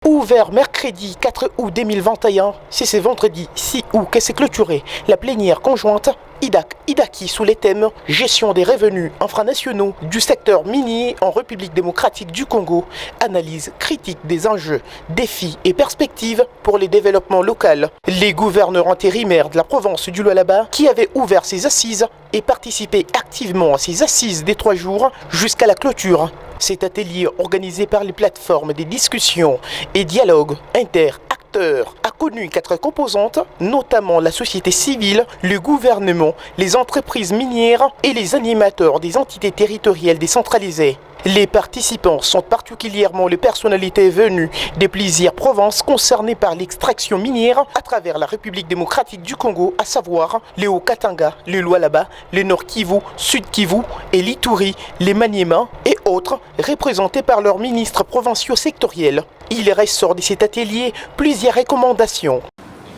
Ouvert mercredi 4 août 2021, c'est ce vendredi 6 août que s'est clôturée la plénière conjointe IDAK-IDAKI sous les thèmes gestion des revenus infranationaux du secteur minier en République démocratique du Congo, analyse critique des enjeux, défis et perspectives pour les développements locaux. Les gouverneurs intérimaires de la province du Lualaba qui avaient ouvert ces assises et participé activement à ces assises des 3 jours jusqu'à la clôture. Cet atelier organisé par les plateformes des discussions et dialogues inter-acteurs a connu 4 composantes, notamment la société civile, le gouvernement, les entreprises minières et les animateurs des entités territoriales décentralisées. Les participants sont particulièrement les personnalités venues des plusieurs provinces concernées par l'extraction minière à travers la République démocratique du Congo, à savoir les Haut-Katanga, le Lualaba, le Nord-Kivu, Sud-Kivu et l'Ituri, les Maniema et autres, représentés par leurs ministres provinciaux sectoriels. Il ressort de cet atelier plusieurs recommandations.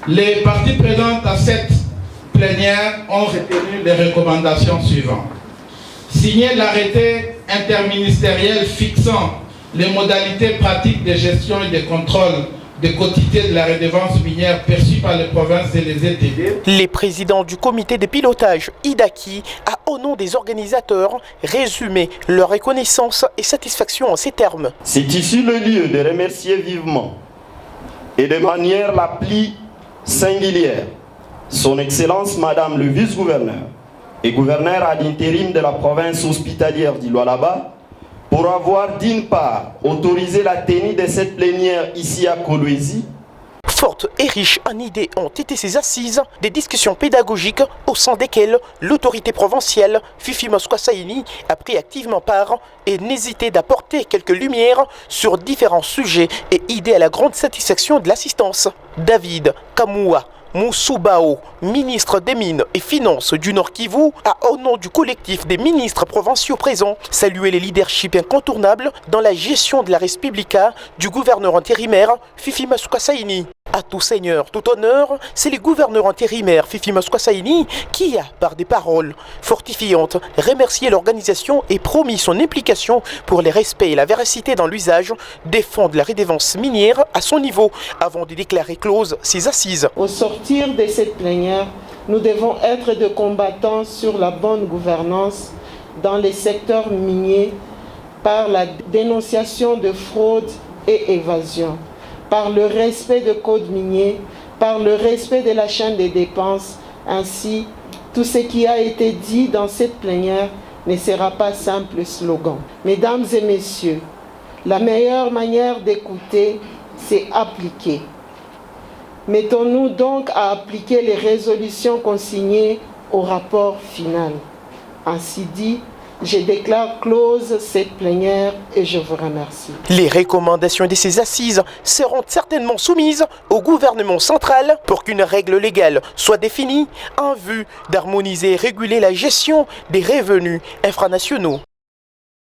Les parties présentes à cette plénière ont retenu les recommandations suivantes. Signer l'arrêté interministériel fixant les modalités pratiques de gestion et de contrôle des quotités de la redevance minière perçue par les provinces et les ETD. Les présidents du comité de pilotage IDAKI a, au nom des organisateurs, résumé leur reconnaissance et satisfaction en ces termes. C'est ici le lieu de remercier vivement et de manière la plus singulière Son Excellence Madame le Vice-gouverneur et gouverneur à l'intérim de la province hospitalière du Lualaba pour avoir d'une part autorisé la tenue de cette plénière ici à Kolwezi. Fortes et riches en idées ont été ces assises, des discussions pédagogiques au sein desquelles l'autorité provinciale, Fifi Mosquasaini, a pris activement part et n'hésitait d'apporter quelques lumières sur différents sujets et idées à la grande satisfaction de l'assistance. David Kamoua Moussoubao, ministre des Mines et Finances du Nord-Kivu, a, au nom du collectif des ministres provinciaux présents, salué les leaderships incontournables dans la gestion de la res publica du gouverneur intérimaire Fifi Mosquasaini. À tout seigneur, tout honneur, c'est le gouverneur intérimaire Fifi Mosquasaini qui a, par des paroles fortifiantes, remercié l'organisation et promis son implication pour le respect et la véracité dans l'usage des fonds de la redevance minière à son niveau, avant de déclarer close ses assises. Au sortir de cette plénière, nous devons être de combattants sur la bonne gouvernance dans les secteurs miniers par la dénonciation de fraude et évasion, par le respect de codes miniers, par le respect de la chaîne des dépenses. Ainsi, tout ce qui a été dit dans cette plénière ne sera pas simple slogan. Mesdames et messieurs, la meilleure manière d'écouter, c'est appliquer. Mettons-nous donc à appliquer les résolutions consignées au rapport final. Ainsi dit, je déclare close cette plénière et je vous remercie. Les recommandations de ces assises seront certainement soumises au gouvernement central pour qu'une règle légale soit définie en vue d'harmoniser et réguler la gestion des revenus infranationaux.